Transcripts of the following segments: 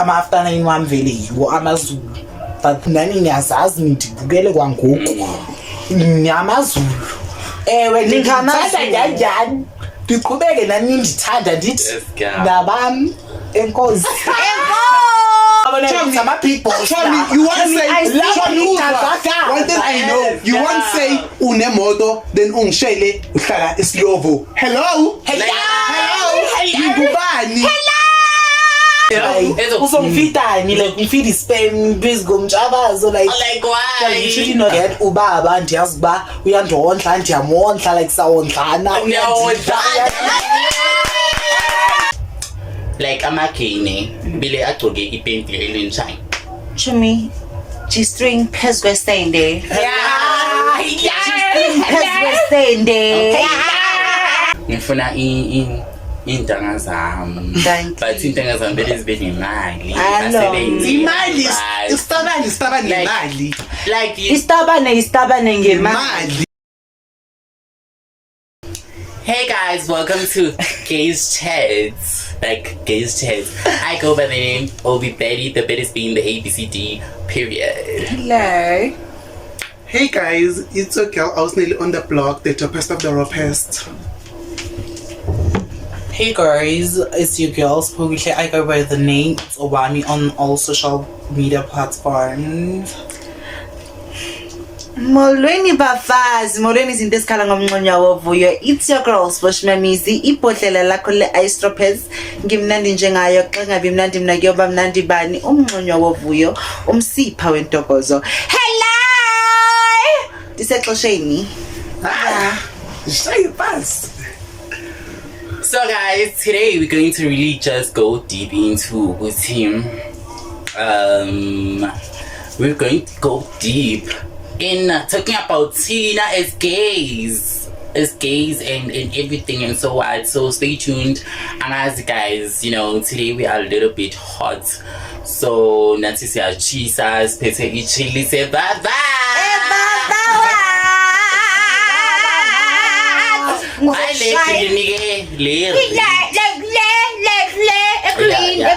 Ama-after 9 wami vele yiwo amaZulu but nani ngiyazazi ngidibukele kwangoku ngiyamaZulu ewe ningamathanda kanjani ndiqhubeke nani ndithanda ndithi nabami enkosi Tommy, you won't say one thing I know. You won't say unemoto then ungishele uhlala eSlovo. Hello. Ngubani? Uzongifitani like ngifida ispam busy ngomtshabazo like why you know get ubaba ndiyazi ba uyandondla ndiyamondla like sawondlana like amagene bile agcoke ipenti elinjani Chumi G-string phezu kwesende ngifuna intanga zami but intanga zami bele zibe nemali imali istabane nemali like istabane ngemali. Hey guys, welcome to Gays Chats. I go by the name Obi Betty, the Betty's being the ABCD period. Hello. Hey guys, it's your girl. I was nearly on the block, the dopest of the ropest. Hey guys, it's your girl Spookly. I go by the name Obami on all social media platforms. Molweni bafazi, molweni izinto esikhala ngomnqonya wovuyo. It's your girl Sposhmamizi, ibhodlela lakho le-Aistropez. Ngimnandi njengayo, xa ngabe mnandi mina kuyoba mnandi bani, umnqonya wovuyo, umsipha wentokozo. Hello! Disexosheni. Stay fast. So guys, today we're going to really just go deep into with him. We're going to go deep in talking about Tina as gays and everything and so on. So stay tuned. And as guys, you know, today we are a little bit hot. So Natisi Jesus, Pete Ichili say bye bye.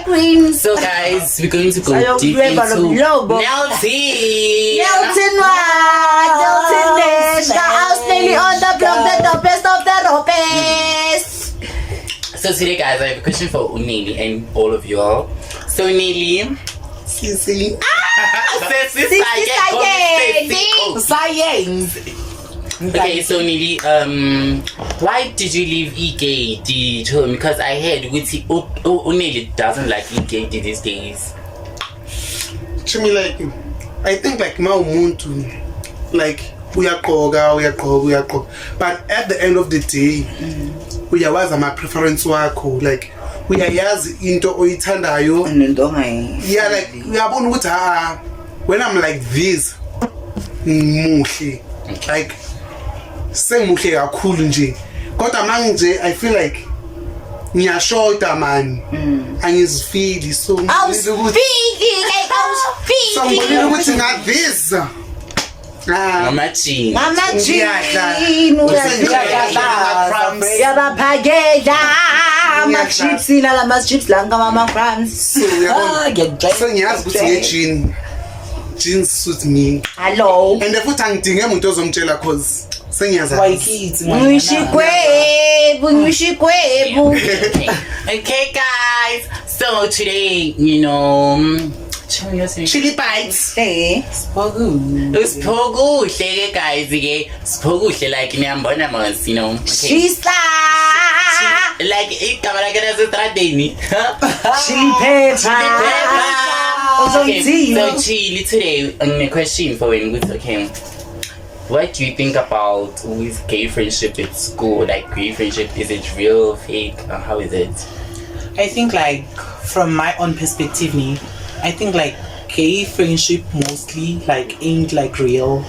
Queen. So guys, we're going to go deep into Nelson. The house lady on the block, the best of the ropes. So today guys, I have a question for Uneli and all of you all. So Uneli, Sissy. Science. Okay, so Uneli, why did you leave EKD? Because I heard Uneli doesn't like EKD these days. Chumi, like, I think like Maumuntu, like uyaqoka. But at the end of the day, uyawazi my preference wakho, like uyayazi into oyithandayo. Yeah, like uyabona ukuthi when I'm like this, muhle, like sengimuhle kakhulu nje. Kodwa manje I feel like ngiyashota man. Angizifili so ngibonile ukuthi ngathis Mama-Jean. Yabaphakela ama-chips nala ma-chips la ngamama crumbs. so ngiyazi ukuthi jeans suit me. Hello. And futhi angidinge umuntu ozomtshela cause sengiyazazi. Ngishikwebu. Okay guys, so today, you know, Chili bites. Siphokuhle guys ke siphokuhle like niyambona mos, you know. Shisa. Like igama lakhe lasetradeni. Chili pepper. Okay, so Chili, today a question for when with okay. What do you think about with gay friendship at school? Like gay friendship, is it real, fake, or how is it? I think like from my own perspective, I think like gay friendship mostly like ain't like real,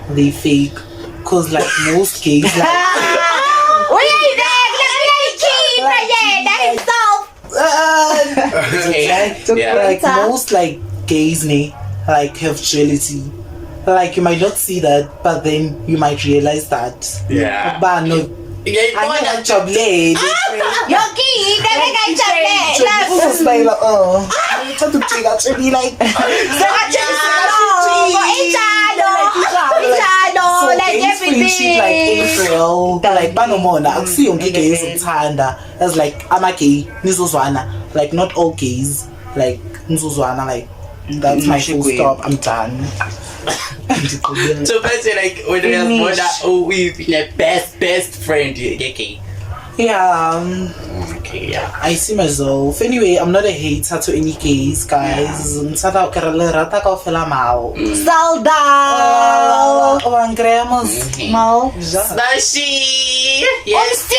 they fake, cause like most gays like like most like gays like have jealousy. Like you might not see that, but then you might realize that. Yeah. But no, angiyajabulele Yoki, ngeke uzosibuyela ngithanda ukujika actually like Ijalo, like everything. Like April, like banomona akusiyo yonke igay ezomthanda as like ama-gay nizozwana like not all gays like nizozwana like that's my full stop, I'm done. So basically like when you have more with the best friend gay. Yeah. Okay, yeah. I see myself. Anyway, I'm not a hater to any gays, guys. Ngithanda ukarata kaofela mal. Saldal. Angremos mal. Sashi. Yes.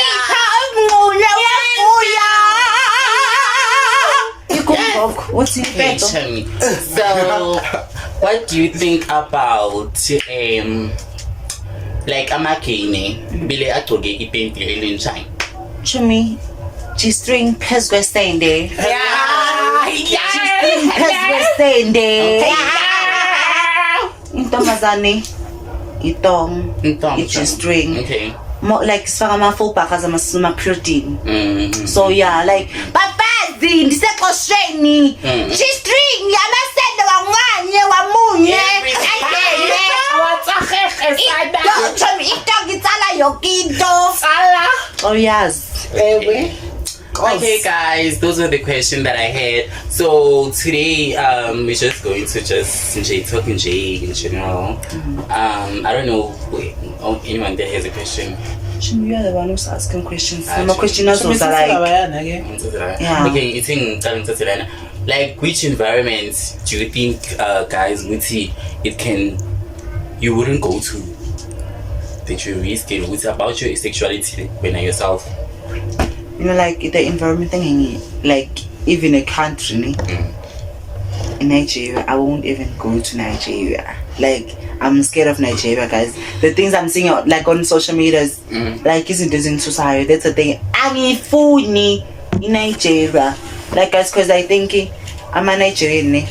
What's in Hey, Chami. So, what do you think about like amakene bile agcoke ipenti elinjani? Chumi, G-string phezwe staying there. G-string phezwe staying there. Intombazane, itong, i-G-string. Okay. More like sifaka ama-full back as ama-protein. So yeah, like babazi ndisekosheni. G-string yamasende wamunye. Itong itsala yokinto. Oh yes. Okay guys, those were the questions that I had. So today we're just going to just talking in general. I don't know anyone that has a question. You are the one who's asking questions. My questioners also like yeah. Okay, you think like which environment do you think guys would see you wouldn't go to that you risk it with about your sexuality when you're yourself? You know, like the environment thing, like even a country in Nigeria, I won't even go to Nigeria. Like I'm scared of Nigeria, guys. The things I'm seeing like on social media, like isn't in society. That's the thing. I'm funny in Nigeria, like guys, because I think I'm a Nigerian,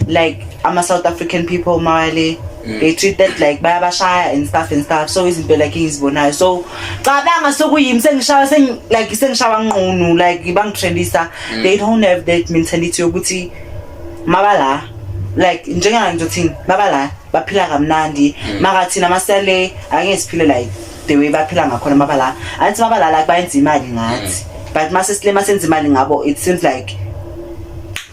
like I'm a South African people, Mali. They treat that like bayabashaya and stuff, so isn't like he's bonai. So cabanga sokuyimi sengishawa like sengishawa ngqunu like ibangithrendisa. They don't have that mentality yokuthi mabala like njengana ngizothini mabala baphila kamnandi makathina masele ake siphile like the way baphila ngakhona mabala athi mabala like bayenza imali ngathi but masesile masenza imali ngabo it seems like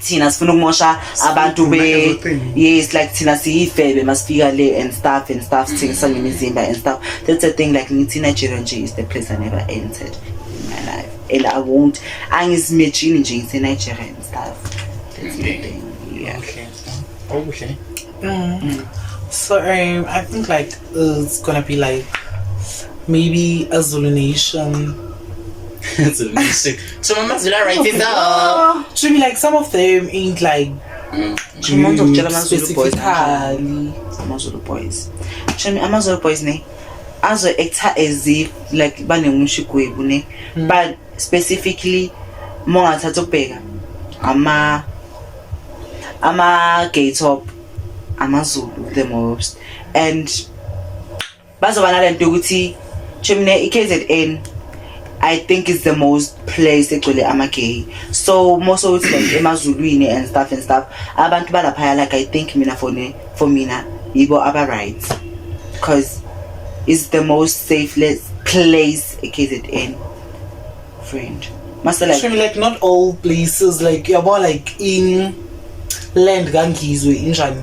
thina sifuna ukumosha abantu be yes like thina siyifebe masifika le and stuff sithengisa ngemizimba and stuff. That's the thing like ngithi Nigeria nje is the place I never entered in my life and I won't angizimagine nje ngithi Nigeria and stuff. That's the thing. Yeah. Okay. So I think like it's gonna be like maybe a Zulu Nation. So Mama Zula write it down. Should be like some of them ain't like specifically Amazulu boys. Show me Amazulu boys ne as a actor as if like banemushikwebu ne but specifically monga thatobheka ama gay top Amazulu the most and bazobana lento ukuthi chimne iKZN I think it's the most place actually I'm a gay. So most of it's like Emazuluini and stuff. Abantu balaphaya like I think mina for mina Igbo aba rights. Cause it's the most safest place a KZN friend. Master like not all places like you're more like in land gangizwe injani.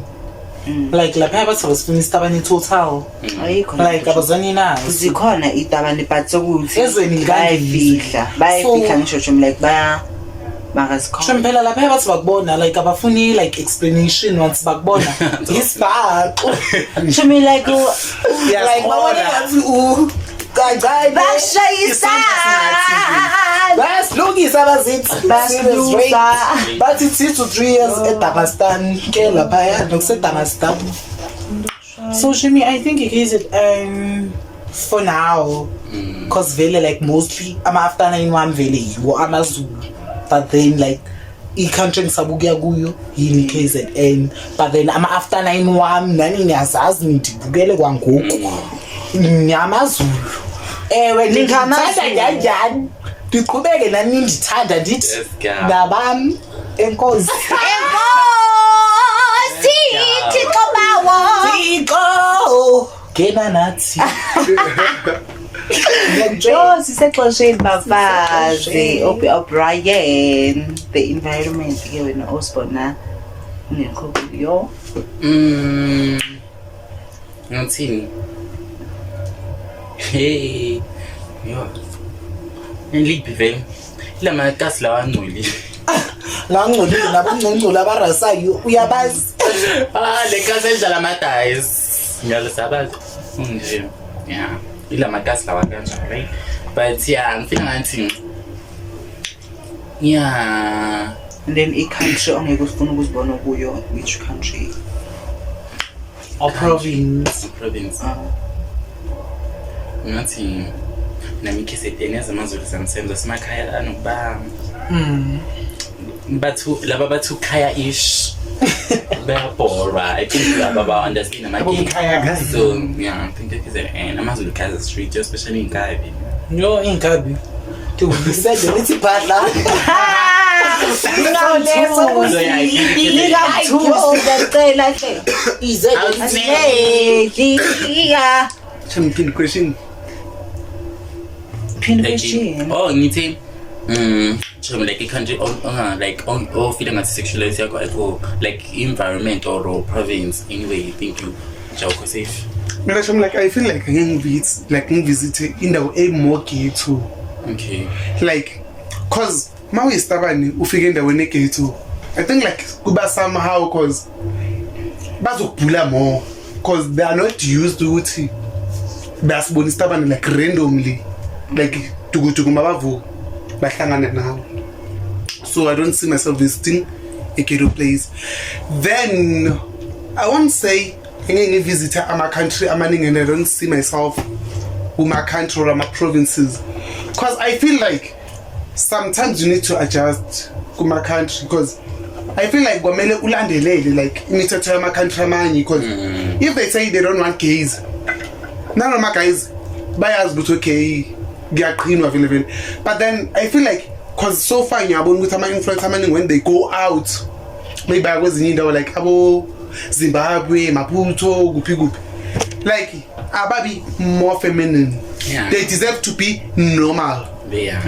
Like lapha bathosifuna isitabane total like abazani nazo zikhona itabane but sokuthi ezweni bayifihla ngisho like baya magazikhona phela lapha bathi bakubona like abafuni like explanation once bakubona isibhaqo shumi like like babona bashayisa basilungisa abazithi bathi 2 to 3 years eDagestan ke lapha nokuseDagestan. So Shimi, I think it is for now cause vele like mostly after 9 vele yiwo amaZulu but then like i-country ngisabukuya kuyo yini KZN but then after 9 nani niyazazi ngidibukele kwangoku nyamaZulu ewe NingamaZulu. ndithanda kanjani ndiqhubeke nani ndithanda ndithi Yes, girl. nabam enkosi Enkosi Thixo bawo. Thixo ngena nathi Yo, sisexosheni bafazi. O'Brien, the environment ke wena osibona ungekho kuyo. Ngathini? Hey. Yo. Ngiliphi vele? Lama kasi lawa ngcoli. ngangcolile nabangcongcolo abarasayo uyabazi Le kasi edlala ama-dice. Ngiyalisabazi. Nje. Yeah. Ilama kasi lawa kanjalo, right? But yeah, ngifika ngathi yeah. And then i-country ongeke usifuna ukuzibona kuyo, which country? or province Province. Ngathi nami kheseteni yazamazulu samsenza semakhaya anokuba bathu laba bathu khaya ish bayabhora. I think laba ba understand Khaya. so yeah, I think that is an amazulu khaya street especially in Kabi. yo ingabi ndiwubisele lithi bhadla Champion question. Oh, ngithi like a country like on feeling at sexuality yakho like environment or province anyway you think you jawukho safe. Mina I'm like I feel like ngivisit indawo more gay too. Okay. Like cause mawuyistabani ufike endaweni egay too. I think like kuba somehow cause bazokubhula more cause they are not used to ukuthi basibona istabani like randomly like tukutuku mabavu bahlangana nawo. So I don't see myself visiting a ghetto place. Then I won't say ngeke visit ama country amaningi and I don't see myself uma country or my provinces because I feel like sometimes you need to adjust kuma country because I feel like kwamele ulandelele like imithetho yama country amanye because if they say they don't want gays none of my guys bayazi ukuthi okay ngiyaqhinwa vele vele but then I feel like cause so far ngiyabona ukuthi ama influencers amaningi when they go out maybe kwezinye indawo like abo Zimbabwe, Maputo, kuphi like ababi more feminine. Yeah. They deserve to be normal. Yeah.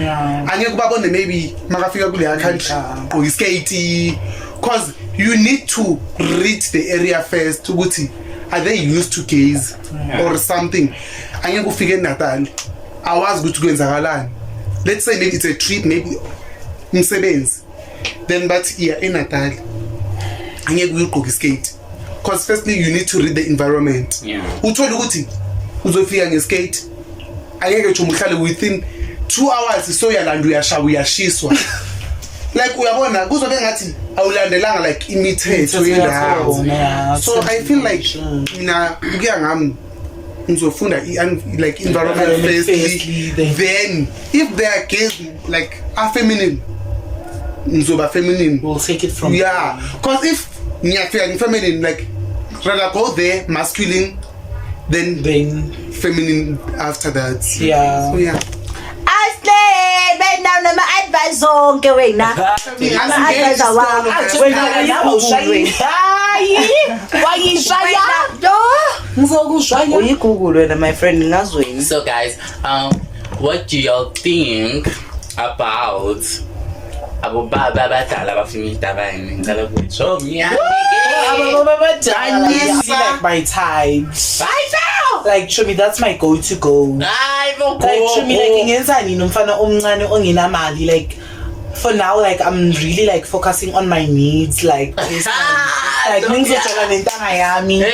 Angeke kubabone maybe makafika kule country or skate cause you need to read the area first ukuthi are they used to gays or something. Angeke ufike eNatal awazi ukuthi kwenzakalani. Let's say maybe it's a trip maybe umsebenzi then but yeah eNatal angeke uyigqoke skate because firstly you need to read the environment. Uthola ukuthi uzofika ngeskate angeke nje umhlale within 2 hours so uyalanda uyashaya uyashiswa like uyabona kuzobe ngathi awulandelanga like imithetho yendawo. So I feel like mina kuya ngami ngizofunda like environment firstly then if they are gays like are feminine ngizoba feminine. We'll take it from yeah because if ngiyafika feminine like rather go there masculine then feminine after that. Yeah. So yeah. Asle bena nama advice zonke wena. Ama advice wakho wena uyigugule. Hayi wayishaya ngizokushaya uyigugule wena my friend ngazweni. So guys, what do y'all think about abo baba abadala abafuna itabane ngicela ukuthi like my type. Like show me that's my go to go. Like show me like ngenzani nomfana omncane ongenamali like for now like I'm really like focusing on my needs like this like ngizojola nentanga yami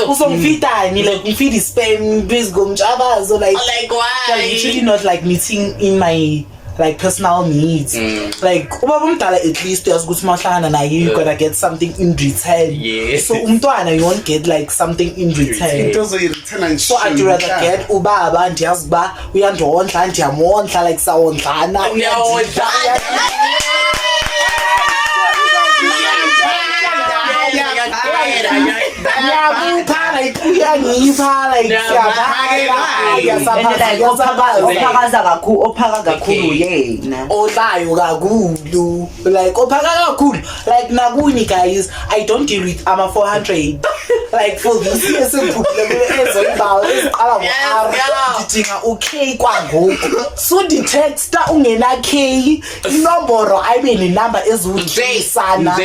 uzongifitani like ngifeed spam biz gomjabazo like why literally not like meeting in my like personal needs. Like ubaba umdala at least uyazi ukuthi mahlangana naye you gotta get something in return. So umntwana you won't get like something in return. So I'd rather get ubaba ndiyazi ba uyandondla ndiyamondla like sawondlana uyandla like uyangipha like ophaka kakhulu yena olayo kakhulu like ophaka kakhulu like nakunye guys I don't deal with ama 400 like for this esimphumile ezoyibawo eziqala ngo-R ngidinga u-K kwangoku so nditexta ungena K inomboro ayibe nenumber eziwu-3 sana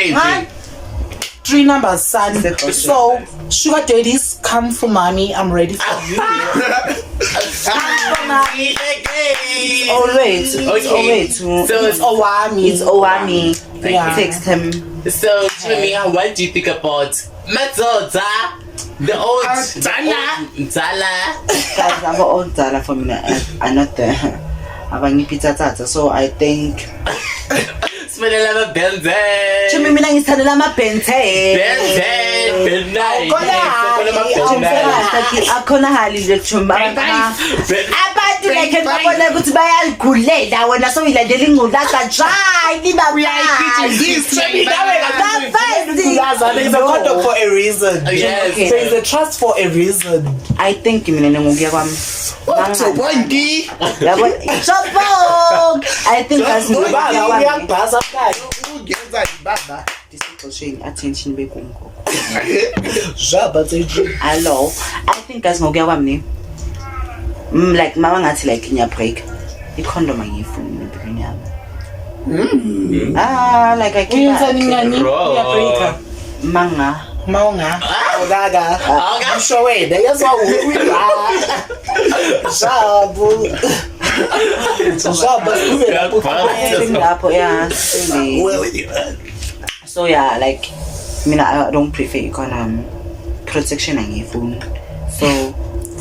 3 numbers son so sugar daddies come for mommy I'm ready for you always So it's Owami yeah. Text him so tell me what do you think about Mazoza the old Zala guys I'm old Zala for me I'm not the abangipitsa tata so I think Smelela mabenze Chumi mina ngithandela amabhenthe akhona hali nje chumba abantu like babona ukuthi bayaligulela wena so uyilandela ingculaza try there's a conduct for a reason there's a trust for a reason I think mina ngokuya kwami I think as uyabhaza uyenza ibaba discussion attention bekungo jaba tseju hello I think as ngokuya kwami like mama ngathi like nya break i-condom angiyifuni empilweni yami like I uyenza ningani uyabreaka manga maunga awugaga usho wena yazwa jabu lapho yeah so yeah like I don't prefer condom protection angiyifuni so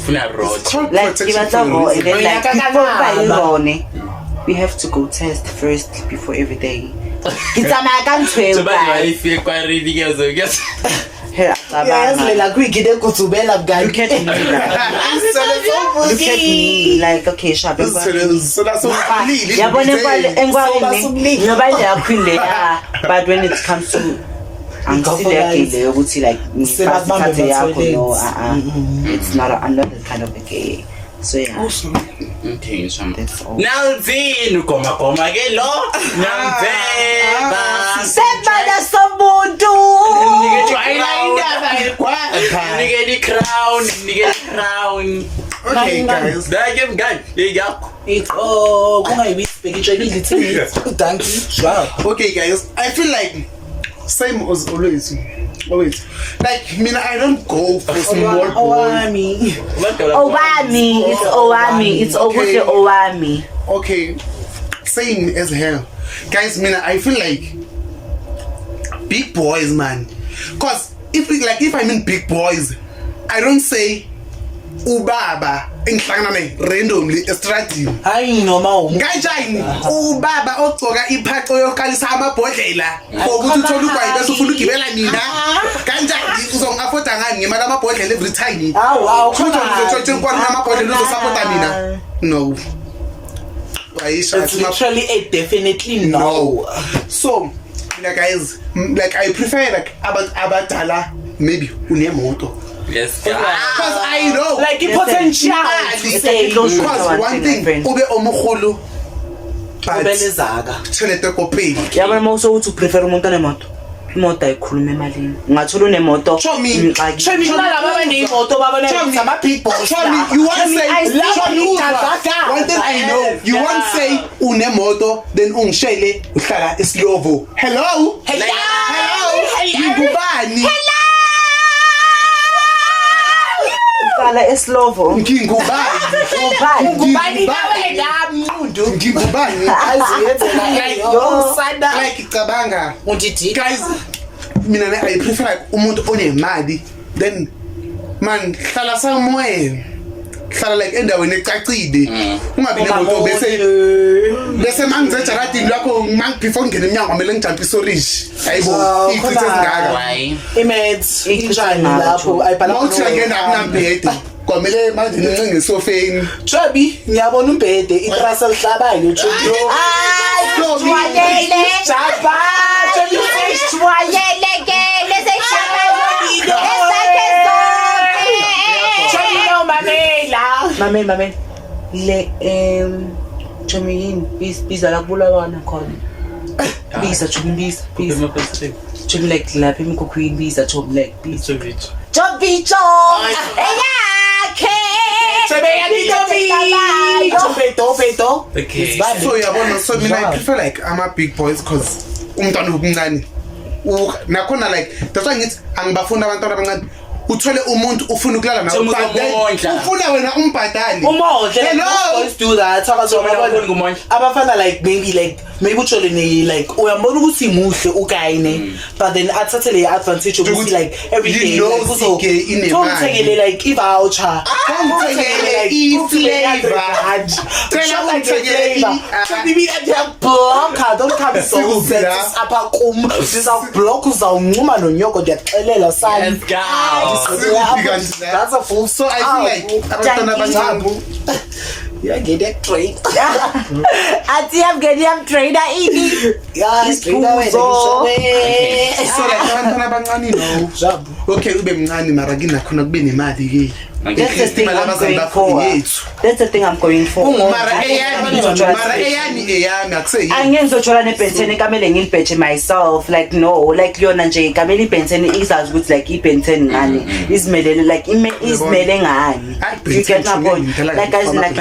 funa road like give us a go and then like before we have to go test first before every day ngitsamaya kantshwe ifike kwa ready kezo yazlela kwigide kutsubela bugani look at me like okay sharp yabona engwalini ngoba yakhwile but when it comes to angisilekile ukuthi like ngifasithathe yakho no it's not I'm not that kind of a gay so yeah okay sham that's all Nalvin goma ke lo Nalveba sebana somuntu nigga crown okay guys Dake mngani yakho kungayibisibhekitshekile ithi donkey wow okay guys I feel like same as always like I don't go for small boys Owami it's okay Owami okay same as hell guys I feel like big boys man cause if I mean big boys I don't say ubaba engihlangana randomly estradini hayi noma kanjani ubaba ogcoka iphaxo yokalisa amabhodlela ngokuthi uthola ugwayi bese ufuna ugibela mina kanjani uzongafoda ngani ngemali amabhodlela every time wow uzotshotshe kwani amabhodlela uzosapota mina no it's literally a definitely no so guys I prefer like abadala maybe unemoto yes because I know like potential because one thing ube omkhulu ubelezaka thelete kopeni yabona mawuso uthi prefer umuntu onemoto imoto ayikhuluma emalini ungathola unemoto Chomi nalabo abanemoto babone sama big boss you want say one thing I know you want say unemoto then ungishele uhlala eSlovo hello ngubani uhlala eSlovo ngubani nawe ngamnundu ngubani aziyenzela yosanda like cabanga undithi guys mina I prefer like umuntu onemali then man hlala somewhere hlala like endaweni ecacile ungabi nemoto bese mangize jaradini lakho before ngene eminyango kumele ngijump isorish hayibo ithi sezingaka why imeds injani lapho ayibhala mawuthi ngena kunambhede kwamele manje nincinge esofeni Chobi ngiyabona umbhede itrasa lihlabayo Chobi Jwayele Jaba Chobi Jwayele ke leseshaba esake zonke Mame. Le Chomi yini biza la kubulawana khona. Biza Chomi biza. Chomi like lapha emkhukhwini biza Chomi like biza. Chobicho. Okay. So yabona, so mina I prefer like ama big boys cause umntwana omncane nakhona like that's why ngithi angibafuna abantwana abancane uthole umuntu ufuna ukulala nawe ufuna wena umbhadali boys do that abafana like maybe uthole ne like uyambona ukuthi imuhle ukayine but then athathe le advantage ukuthi like every day uzothekele like i-voucher uthekele i-flavor blocker don't come so set apha kum sizawublock uzawuncuma nonyoko ndiyaxelela sani that's a full so I feel like abantwana abancane get that trade Athi I'm trader ini. Isiphuzo. So like abantwana abancane no okay ube mncane mara kinakhona kube nemali ke That's the thing I'm going for. That's the thing I'm going for. Mara eyani akuseyi. Angizojola nebhenteni kamele ngilibheje myself like no like yona nje kamele ibhenteni izazi ukuthi like ibhenteni ngani izimele like izimele ngani. You get my point? Like guys like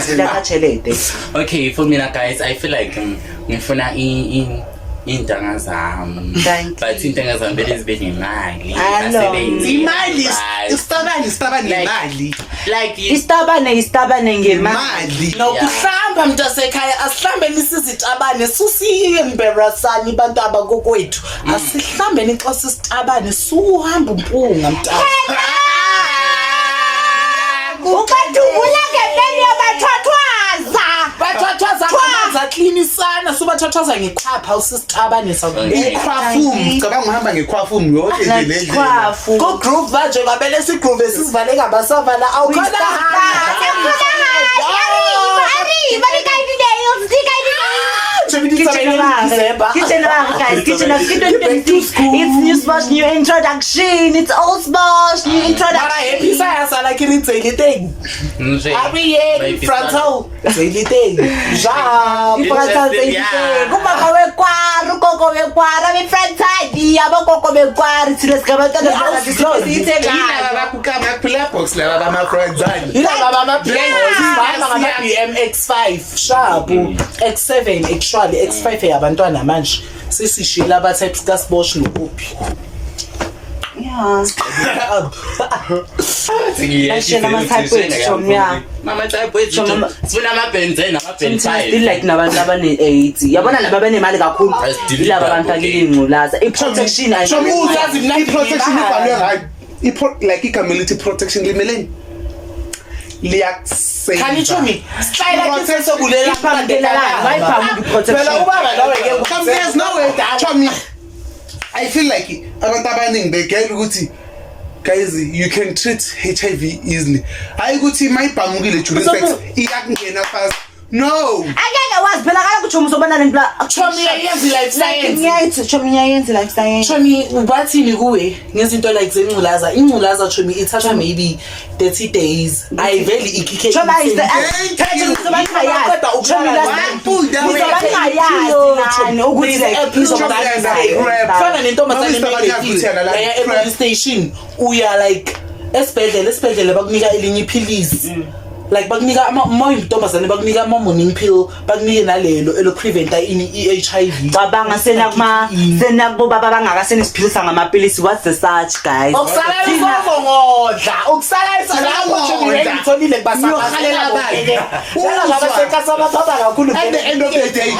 chelete. Okay, for me guys I feel like ngifuna intanga zami but intanga zami vele zibe nemali imali istabane nemali like istabane ngemali nokuhlamba mntasekhaya asihlambeni sizitabane susiyembarrassani bantu abakokwethu asihlambeni xa sisitabane suhamba umpunga mntana ukadubula ngemeni yabathathwaza zaklinisana subathathaza ngekhwapha usisitabane ikhwafum cabanga uhamba ngekhwafum yonke nje lendlela go group manje ngabele sigroup esizivale ngabasavala awukhona It's new smash, new introduction. It's old smash, new introduction. Like daily thing. Every year, frontal daily thing. Frontal daily thing. Kumaka wekwaru, koko wekwaru, mi frontal di, abo koko wekwaru. Let's go back to the house. Ila kukama play box la baba frontal. Ila baba play MX5 sharp X7 actually X5 yabantwana manje sisishila abathe kaSbosch nokupi. Yeah. Still like nabantu abane-AIDS yabona laba benemali kakhulu ilaba abantu akilingculaza i-protection i-protection ibalwe like i-community protection limeleni liyakusave. Can you show me? Sihlalela there's no way show me. I feel like abantu abaningi begela ukuthi guys you can treat HIV easily. Hayi ukuthi mayibhamukile during sex iyakungena fast. No. Angeke wazi phela kala kuthi umzobana lento la. Chomi yenzi life science. Ngiyayithi Chomi yenzi life science. Chomi ubathini kuwe ngezinto like zengculaza. Ingculaza Chomi ithatha maybe 30 days. Ayiveli ikhike. Chomi is the fana nentombazana le station uya like esibhedlela bakunika elinye iphilisi. Like bakunika intombazane bakunika ama morning pill bakunike nalelo elo preventa i-HIV cabanga senakubo baba bangakaseni siphilisa ngamapilisi what's the such guys ukusalayisa ukusalayisa lapho ngitholile kubasakhalela abanye laba sekasa bathatha kakhulu at the end of the day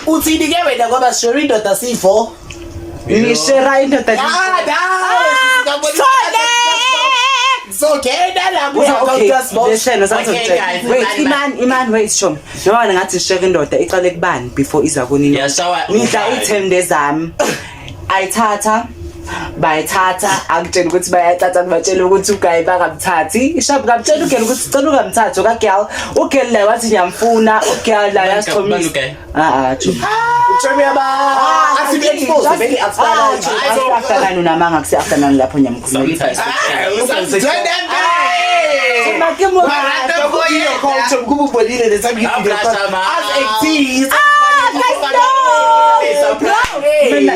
uthini ke wena ngoba sure indoda sifo ngishera indoda so kenda lapho wait Chom noma ngathi share indoda iqale kubani before iza kunini yeah shower ngidla i10 days zami ayithatha bayithatha akutshela ukuthi bayathatha kubatshela ukuthi uGayi bangamthathi Sharp kamtshela uGirl ukuthi sicela ungamthathi kaGirl uGirl la wathi ngiyamfuna uGirl la yasithomisa Uchomi yaba asibe expose vele after namanga kuse after nani lapho nyamkhuluma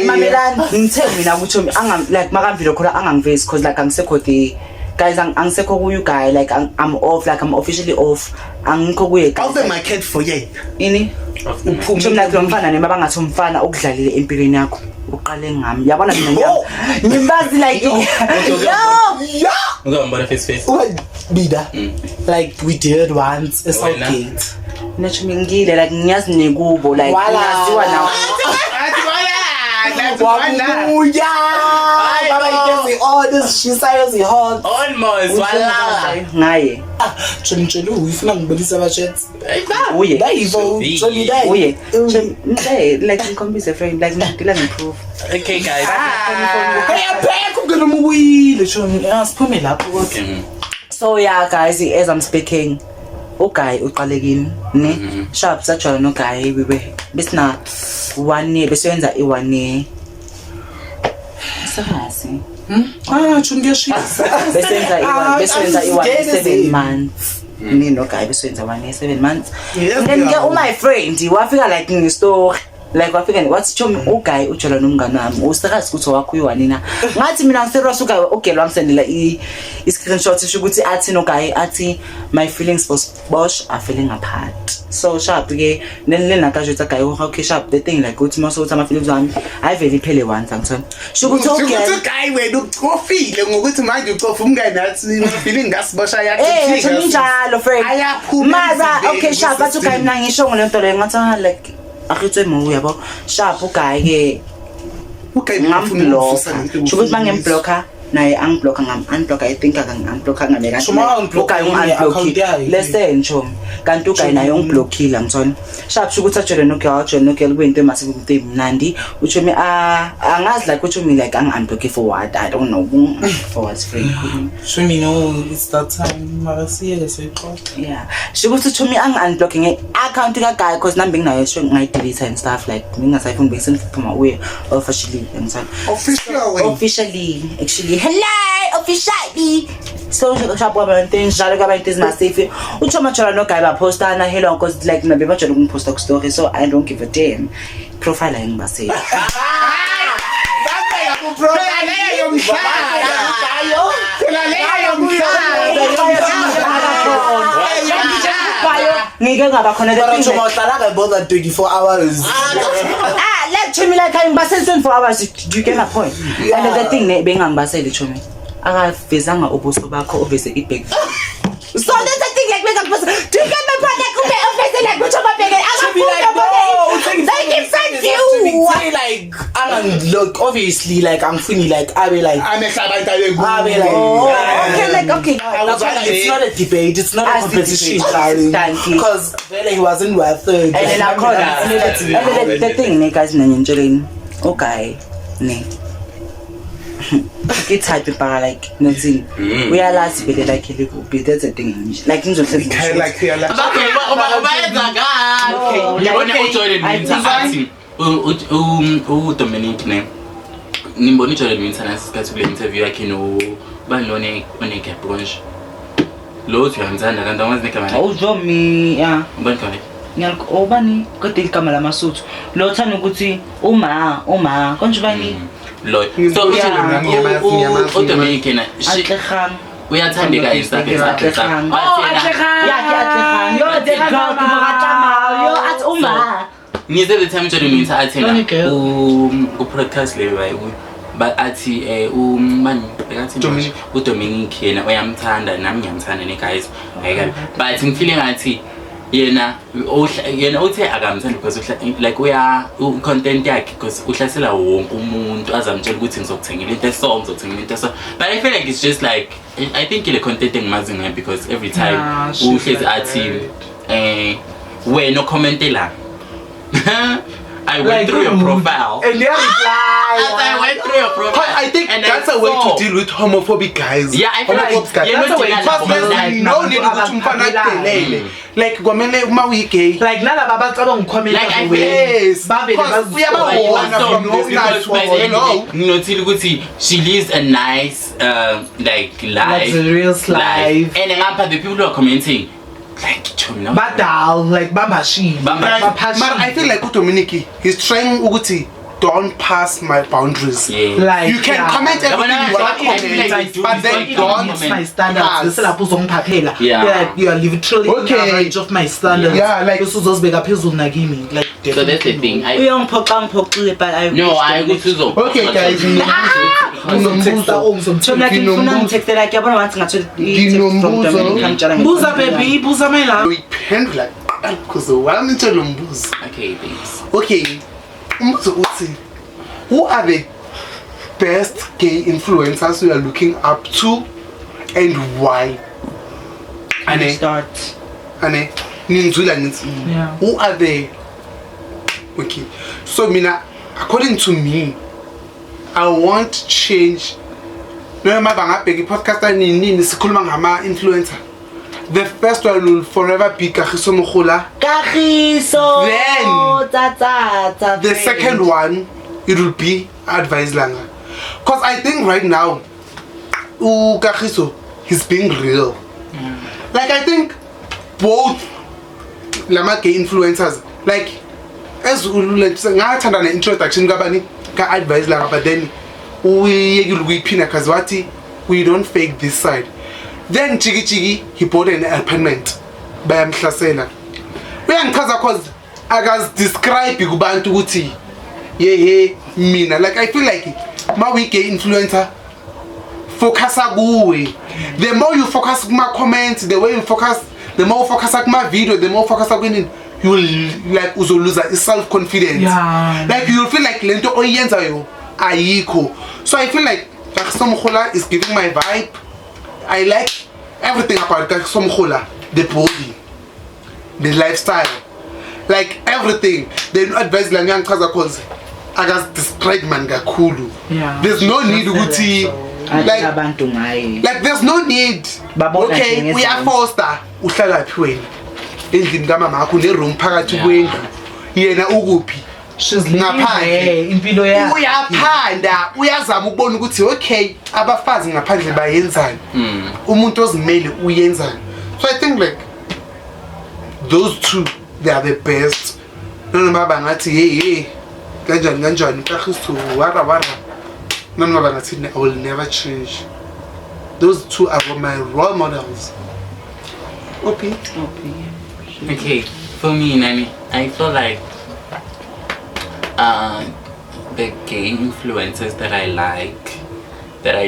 Mamelani ngithe mina ukuthi like makamvilo khona angangivezi because like angisekho the guys angisekho kuyu guy like I'm off like I'm officially off angikho kuye guys awuze market for yena ini uphuma mina lo mfana nema bangathi umfana okudlalile empilweni yakho uqale ngami yabona mina ngimbazi like yo ngiyambona face Bida like we did once a Southgate nathi mingile like ngiyazi nekubo like ngaziwa nawo she says he hot almost wala ngaye Chonchelo ufuna ngibonisa abachats uye dayivo Johnny dai uye like ngikhombise friend like ngidila ngiproof okay guys back ungenomuwile Johnny asiphume lapho kodwa so yeah guys as I'm speaking uGayi uqalekini ne Sharp sajwala noGayi bebe besina 1 year besenza i1 year sahasi Johnny ngiyashisa besenza i1 7 months nino guy besenza 1 year 7 months then ke my friend wafika like ngestory like wafika wathi Chomi uGayi ujola nomngane wami usakazi ukuthi wakho uyiwani na ngathi mina ngiserious uGayi uGirl wangisendela i-screenshot esho ukuthi athi noGayi athi my feelings for Bosch are falling apart so Sharp ke lena kaje uthi Gayi okay Sharp the thing like uthi mase uthi ama feelings wami ayiveli phele once angithona sho ukuthi uGayi wena ucofile ngokuthi manje ucofa umngane nathi feeling ngasibosha yakhe thina njalo friend mara okay Sharp athi uGayi mina ngisho ngolento leyo ngathi like akuthe mo yabo Sharp uGayi ke uGayi ngamblock ukuthi mangemblocker naye angiblocker unblock I think unblock ngane kahle uGayi unblock listen Chomi kanti uGayi naye ungiblockile ngithona Sharp ukuthi ajele noGirl kwento emasibe into emnandi uChomi angazi like uChomi like unblock for what I don't know for what's free Chomi no it's that time marasiye seqo yeah ukuthi uChomi unblock nge-account kaGayi because nambe nginayo sho ngayidelete and stuff like ngingasayifuni bese ngiphuma uye officially ngithona officially actually hello officially so Sharp abantu njalo kabantu ezimasafe uChomi jola noGayi bapostana hello because like nabe bajela ukungiposta ku story so I don't give a damn profile ngibase ngike ngaba khona the thing like more than 24 hours let Chomi like ngibase 24 hours do you get my point and the thing bengangibasele Chomi akavezanga ubuso bakho obese ibag so that's the thing like make a person do you get my point like obese like what about bag like look obviously like I'm funny like I be like okay like okay it's not a debate it's not a competition because really he wasn't worth it and then I call and the thing guys nanyenjeleni okay ne get type para like nothing we are last bit like a little bit that's a thing like in like Dominic ne nimboni Jordan Winter nasikhathi kule interview yakhe no banilone onegap konje lo uthi uyamthanda kanti angazi negama uzomi yeah ubani khona ngiyakho obani kodwa igama lamasuthu lo thana ukuthi uma konje bani lo so Dominic na Atlekhang uyathandeka isakhe Atlekhang Atlekhang yo the girl yo at uma nize the time Jordan Winter athena u-podcast leyo bayi but athi umani bekathi uDominic yena uyamthanda nami ngiyamthanda ne guys ayikabi but ngifile ngathi yena uthi akamthanda because like uya content yakhe because uhlasela wonke umuntu azamtshela ukuthi ngizokuthengela into esong ngizokuthengela into esong but I feel like it's just like I think ile content engimazi ngayo because every time uhlezi athi wena ucommentela I went through your profile. And they reply. I went through your profile. But I think and that's I a way saw- to deal with homophobic guys. Yeah, I feel like Homophobic guys. you're That's not a way dealing to with Because like, there's no nabantu need ukuthi umfana akudelele. Like kwamele uma uyi-gay. Like nalaba bacabanga ukhomela Like, I the way. Yes. Babe, Because they uyababona from this because by the end no. of the she lives a nice like life. Luxurious life. And then after the people who are commenting, like Chumna. Badal, like Bambashi. Bamba- But I feel like uDominic, he's trying ukuthi don't pass my boundaries. Yeah. Like, You can yeah. comment everything you want to I feel like comment, they but do then it don't It's my standards. pass. This is lapho uzongiphaphela. Yeah. Like, you are literally Okay. in the range of my standards. Yeah, like- This uzozibeka phezulu nakimi. Like, So that's the thing. Uyongiphoqa but I No, I go to the. Okay, guys. Thona ke ngifuna ngithextela ke yabona wathi ngathi Nginombuzo. Buza baby, buza my love. Uyiphendula because wami into lo mbuzo. Okay, thanks. Okay, umbuzo uthi, who are the best gay influencers you are looking up to and why? Ane, start. ninzwila nithi. Yeah. Who are the okay? So mina, according to me, I want to change. Noma bangabheka podcast nini sikhuluma ngama influencer. The first one will forever be Kagiso Mogula. Kagiso. Then, the second one, it will be Advice Langa. Because I think right now, Kagiso, he's being real. Like, I think both Lama gay influencers, like, as ngathanda na introduction kabani ka Advice Langa, but then we pina kazwati, we don't fake this side. Then Chigi he bought an apartment by Mhlasela. Uyangichaza cause akazi describe kubantu ukuthi yeah mina, like I feel like ma we gay influencer focus kuwe. The more you focus kuma comments, the way you focus, the more focus kuma video, the more focus kwini, you will like uzoluza self confidence. Yeah. Like you will feel like lento oyenza yo ayikho. So I feel like Kagiso Mogula is giving my vibe. I like everything about Kagiso Mogula, the body, the lifestyle, like everything. They advise like young cause I just describe man kakhulu. Yeah. There's no need ukuthi like Abantu ngaye. like there's no need. Babona Okay, njengezandla. we are foster. Uhlala phi wena? Endlini kamama akho ne room phakathi kwendlu. Yena ukuphi? She's living Ngaphandle. there impilo yakhe. Uyaphanda, uyazama ukubona ukuthi okay, abafazi ngaphandle bayenzani. Umuntu ozimele uyenzani. So I think like those two, they are the best. Noma bangathi hey kanjani Kagiso wara. Noma bangathi I will never change. Those two are my role models. Okay. Okay, for me, Nani, I feel like the gay influencers that I like, that I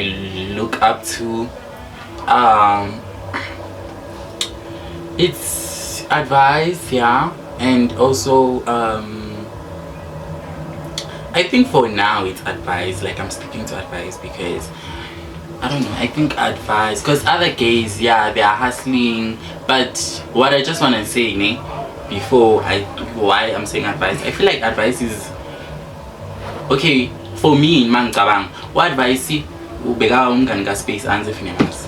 look up to, it's Advice, yeah, and also I think for now it's Advice. Like I'm sticking to Advice because I don't know. I think Advice, because other gays, yeah, they are hustling. But what I just want to say, why I'm saying Advice, I feel like Advice is okay for me in Mangabang. What Advice? Ubega umganga Space Answer famous.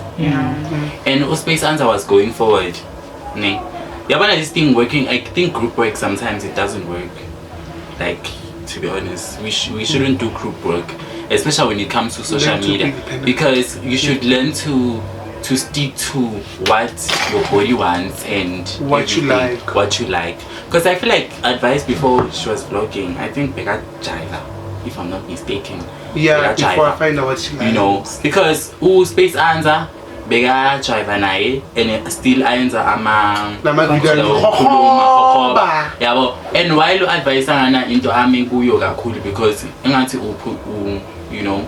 And Space Answer was going forward. Ne, yeah, this thing working. I think group work sometimes it doesn't work. Like, to be honest, we shouldn't do group work, especially when it comes to social Learn to be media, independent. because you should learn to stick to what your body wants and What you everything, like. what you like. Because I feel like Advice before she was vlogging, I think Bega Jiva, if I'm not mistaken. Yeah, Bega before I Jiva. find out what she likes. You know, because Space Answer Bega Jiva naye and still answer Lama video hoba yabo, and while you advise ngana into kuyo kakhulu because engathi you know,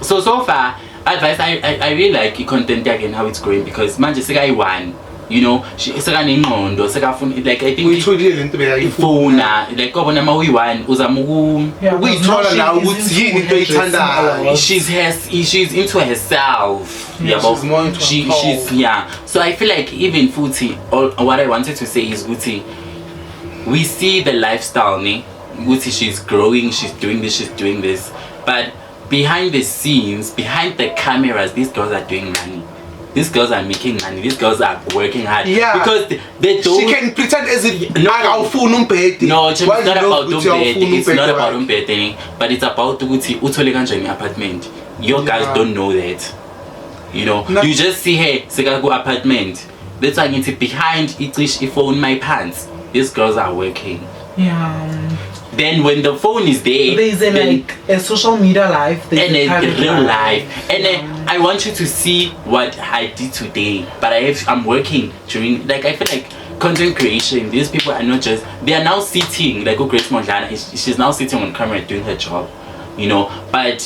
so far Advice I really like the content again, how it's growing, because manje sekayi-1, you know, sekanengqondo sekafuna, like I think uyitholile lento ifona, like kobona ma uyi-1 uzama ukuyithola nawe ukuthi yini into oyithandayo. she's into herself. Yeah, she's more into she's yeah. So I feel like even futhi, what I wanted to say is futhi, we see the lifestyle ne she's growing, she's doing this, but behind the scenes, behind the cameras, these girls are doing money. These girls are making money. These girls are working hard. Yeah. Because they don't. She can pretend as if No. No, It's not about umbete. It's not about umbete, but it's about ukuthi uthole kanjani apartment. Your guys don't know that. You know, No. you just see her sekaku apartment. That's why it's behind it phone my pants. These girls are working. Yeah. Then when the phone is there, There's a social media life. And There's a private real life. And I want you to see what I did today. But I'm working during, like, I feel like content creation, these people are not just, they are now sitting, like Grace Mondlana, she's now sitting on camera doing her job, you know. But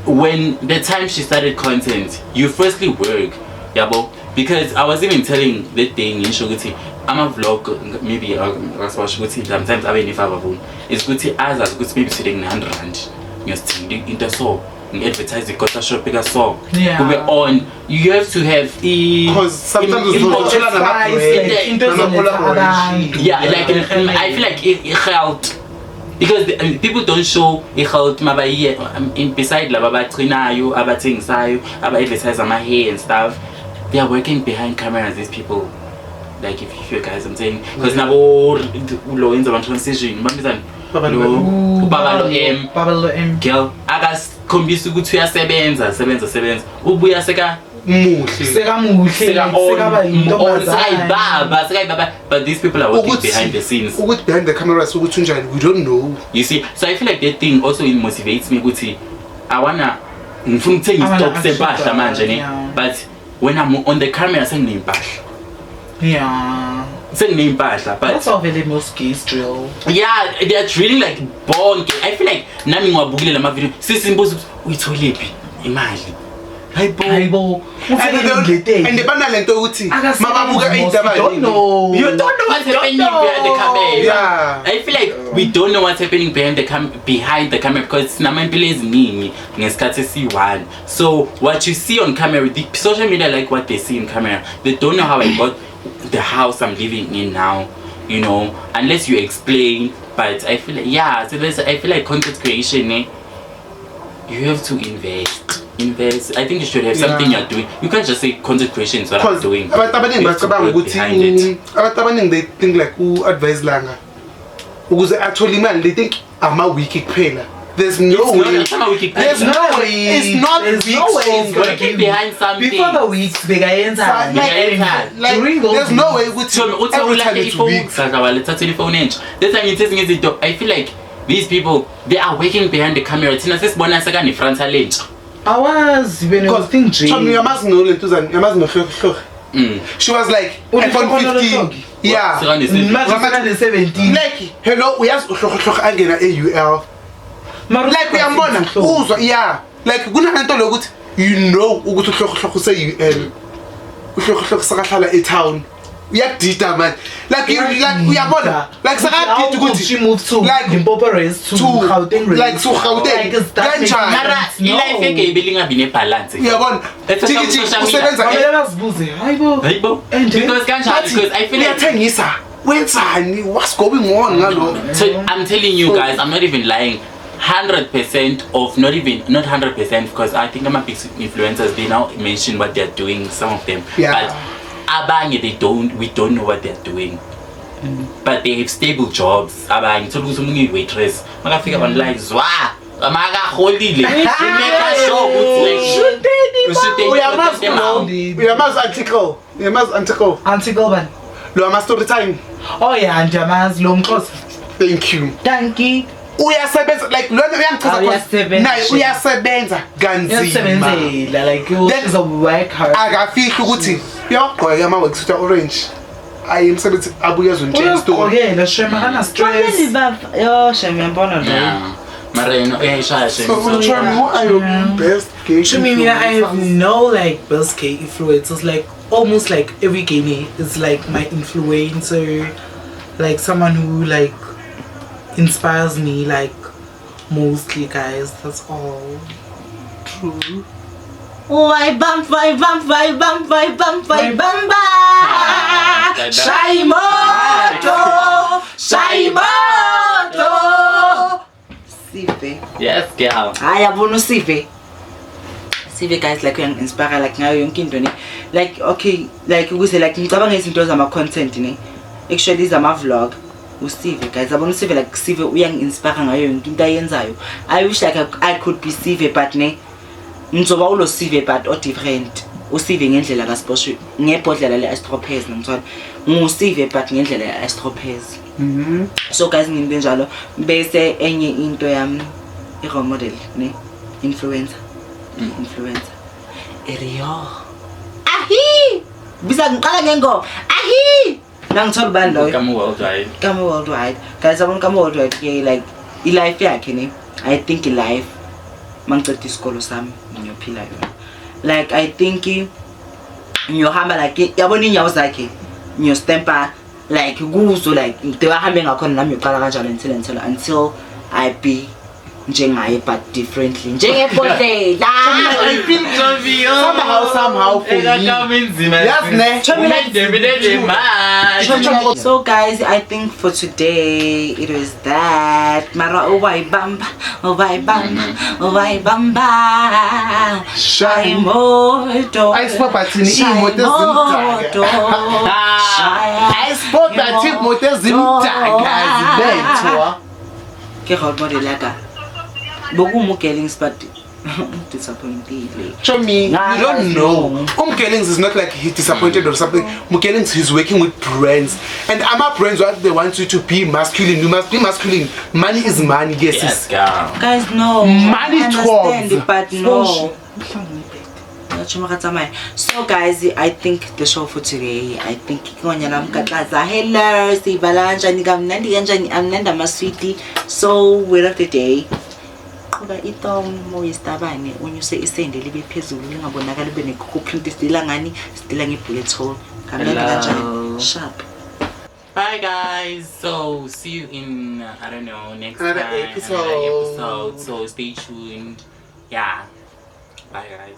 when the time she started content, you firstly work, yeah, because I was even telling that thing in Shoguti, I'm a vlog, maybe sometimes I mean if I have a it's good to as good maybe sitting 100 rand. You're still into so advertise the Costa Shop bigger so Yeah. we on you have to have because sometimes it's not yeah, like I feel like it helped because people don't show it helped in beside la babatrinayo abathengisayo aba advertise my hair and stuff. They are working behind cameras, these people. Like if you guys, I'm saying, because now lo in the transition, Babalo M. Girl, akasikhombisa ukuthi uyasebenza ubuya seka sekayibaba, but these people are working behind the scenes. Behind the cameras, we don't know. You see, so I feel like that thing also motivates me. Ukuthi I wanna stop sepahla manje ne, but when I'm on the camera senginempahla. Yeah. But that's how very most gays drill. Yeah, they are drilling like born. I feel like nami ngiwabukile lama video sisimbuzo uyitholephi imali. Hayibo. And the banner lento ukuthi mababuka indaba you don't know what's happening behind the camera. Yeah. I feel like we don't know what's happening behind the camera because sinamampilo eziningi ngesikhathi esi1. So what you see on camera, the social media like what they see in camera. They don't know how I got the house I'm living in now, you know, unless you explain. But I feel like, yeah, so I feel like content creation, you have to invest. I think you should have something you're doing. You can't just say content creation is what I'm doing. Abantu abaningi they think like advise langa ukuze actually man they think wiki kuphela. There's no way. It's not weeks. It's working behind something. Before the weeks, there's no way with every time it's weeks. I feel like these people, they are working behind the camera. I was when I was thinking. She was like iPhone 15. Yeah. 17. Like hello, we have angena AUL. Like we are born. Yeah. Like you know ukuthi say UL. town. Uyadida man. Like you like we are born. Like she moved to like Limpopo race to Gauteng race. Like to Gauteng. Mara ilife yake ibelinga bine balance. Uyabona. Usebenza hayibo. Because I feel like uyathengisa. Wenzani? What's going on ngalo? So I'm telling you guys, I'm not even lying. 100% of not 100% because I think I'm a big influencers. They now mention what they're doing. Some of them, yeah. But abanye we don't know what they're doing. But they have stable jobs. Abanye so umuntu waitress. Makafika online zwa. Maka holile. We must article ban. Lo ama story time. Oh yeah, Jamas lo mkhosi. Thank you. Uyasebenza like lona uyangichaza naye uyasebenza kanzima like is a work hard akafihla ukuthi uyagqoka ama work suit orange ayimsebenzi abuya zonke store okay la shema kana stress yo shema mbona lo Marino uyayishaya so what are your best gay I have no like best gay influencers, like almost like every gay is like my influencer, like someone who like inspires me, like mostly guys, that's all. True. Vai bam Shaimoto girl. Hayi yabona usive. Sive guys like uyangi-inspire like ngayo yonke into ne. Like okay, like ukuze like ngicabanga izinto zama content ne. Actually zama vlog. Usive guys, yabona usive like Sive uyangi-inspire ngayo yonke into ayenzayo. I wish like I could be Sive but ne ngizoba ulo Sive but o different. Usive ngendlela kaSposh ngebhodlela le-Astropez ngithola. Ngusive but ngendlela ye-Astropez. So guys nginte njalo bese enye into yami i-role model ne influencer. Erio. Ahi! Bisa ngiqala ngengoma. Ahi! Nangithola ubani loyo? Kama worldwide. Guys abona Kama worldwide ke like i-life yakhe ne. I think i-life mangiceda isikolo sami ngiyophila yona. Like I think ngiyohamba like yabona inyawo zakhe ngiyostempa like kuzo like ngihambe ngakhona nami uqala kanjalo until I be njengaye but differently njengebhodlela. I feel somehow for me. Yes, ne. So guys, I think for today it was that. Mara uwaibamba. Shine. Moto. I spoke about imoto zimdaka. Ke role model laka. Boku Mukellings but disappointed. Show me, you don't know. Mukellings is not like he's disappointed or something. Mukellings, he's working with brands, and our brands, what they want you to be masculine. You must be masculine. Money is money, yes. Guys, no. Money talks, talks, but no. So guys, I think the show for today, I think hello, so word of the day. When you say isende libe phezulu lingabonakala libe ne-print stila ngani stila nge-bullet hole. Sharp. Bye guys, so see you in I don't know next Another time, episode. another episode, so stay tuned. Yeah, bye guys.